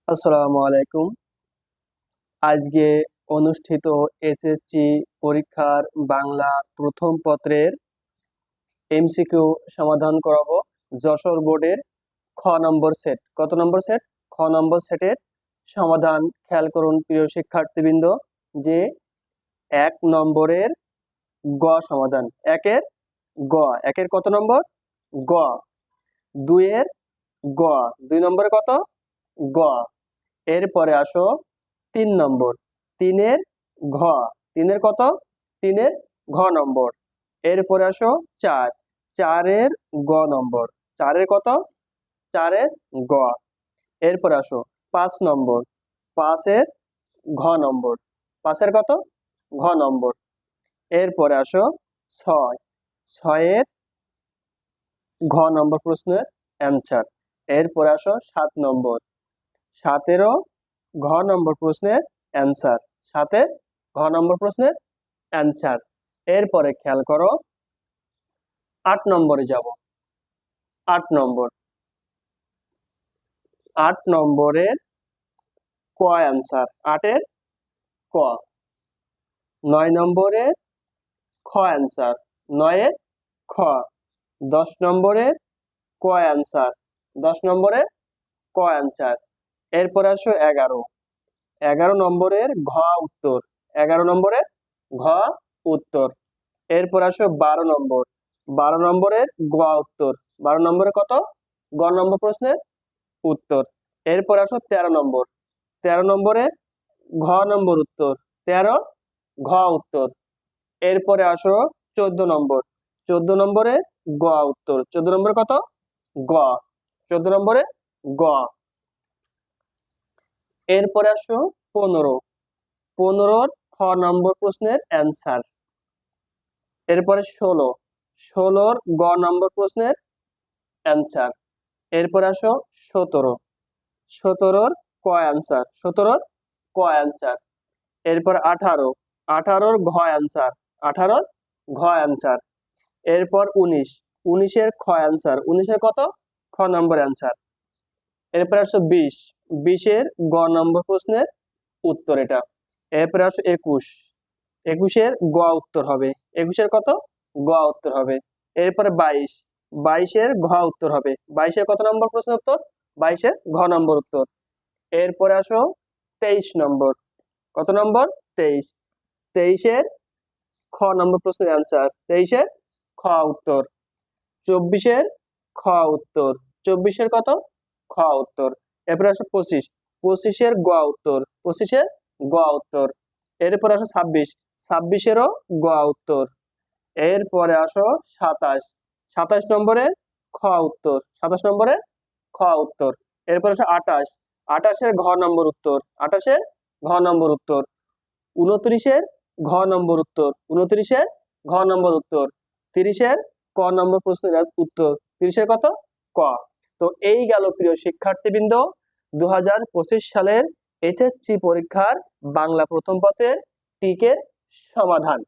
আসসালামু আলাইকুম। আজকে অনুষ্ঠিত এসএসসি পরীক্ষার বাংলা প্রথম পত্রের এমসিকিউ সমাধান করাবো। যশোর বোর্ডের খ নম্বর সেট। কত নম্বর সেট? খ নম্বর সেটের সমাধান খেয়াল করুন প্রিয় শিক্ষার্থীবৃন্দ, যে 1 নম্বরের গ সমাধান। একের কত নম্বর? গ। 2 এর গ। 2 নম্বরে কত? গ। এরপরে আসো 3 নম্বর। 3 এর ঘ। 3-এর কত? 3-এর ঘ নম্বর। এরপরে আসো 4। 4-এর গ নম্বর। 4-এর কত? 4-এর গ। এরপরে আসো 5 নম্বর। 5-এর ঘ নম্বর। 5-এর কত? ঘ নম্বর। এরপরে আসো 6। 6-এর ঘ নম্বর প্রশ্নের অ্যান্সার। এরপরে আসো 7 নম্বর। 7-এরও ঘ নম্বর প্রশ্নের অ্যান্সার। 7-এর ঘ নম্বর প্রশ্নের অ্যান্সার। এরপরে খেয়াল করো 8 নম্বরে যাব। 8 নম্বর। 8 নম্বরের ক অ্যান্সার। 8-এর ক। 9 নম্বরের খ অ্যান্সার। 9-এর খ। 10 নম্বরের ক অ্যান্সার। 10 নম্বরের ক অ্যান্সার। এরপরে আসো 11। 11 নম্বরের ঘ উত্তর। 11 নম্বরের ঘ উত্তর। এরপর আসো 12 নম্বর। 12 নম্বরের গ উত্তর। 12 নম্বরে কত? গ নম্বর প্রশ্নের উত্তর। এরপর আসো 13 নম্বর। 13 নম্বরে ঘ নম্বর উত্তর। 13 ঘ উত্তর। এরপরে আসো 14 নম্বর। 14 নম্বরে গ উত্তর। 14 নম্বরে কত? গ। 14 নম্বরে গ। এরপরে আসো 15। 15-র খ নম্বর প্রশ্নের অ্যান্সার। এরপরে 16। 16-র গ নম্বর প্রশ্নের অ্যান্সার। এরপর আসো 17। 17-র ক অ্যান্সার। 17-র ক অ্যান্সার। এরপর 18। 18-র ঘ অ্যান্সার। 18-র ঘ অ্যান্সার। এরপর 19। 19-এর খ অ্যান্সার। 19-এর কত? খ নম্বর অ্যান্সার। এরপর আসো 20। 20-এর গ নম্বর প্রশ্নের উত্তর এটা। এরপর আসো 21। 21-এর গ উত্তর হবে। 21-এর কত? গ উত্তর হবে। এরপরে 22। 22-এর ঘ উত্তর হবে। 22-এর কত নম্বর প্রশ্ন উত্তর? 22-এর ঘ নম্বর উত্তর। এরপরে আসো 23 নম্বর। কত নম্বর? 23। 23-এর খ নম্বর প্রশ্নের অ্যান্সার। 23-এর খ উত্তর। 24-এর খ উত্তর। 24-এর কত? খ উত্তর। এরপরে আসো 25। 25-এর গ উত্তর। 25-এর গ উত্তর। এরপর আসো 26। 26-এরও গ উত্তর। এরপরে আসো 27। 27 নম্বরের খ উত্তর। 27 নম্বরের খ উত্তর। এরপর আসো 28। 28-এর ঘ নম্বর উত্তর। 28-এর ঘ নম্বর উত্তর। 29-এর ঘ নম্বর উত্তর। 29-এর ঘ নম্বর উত্তর। 30-এর ক নম্বর প্রশ্নের উত্তর। 30-এর কত? ক। তো এই গেল প্রিয় শিক্ষার্থীবৃন্দ 2025 সালের এসএসসি পরীক্ষার বাংলা প্রথম পত্রের টিকের সমাধান।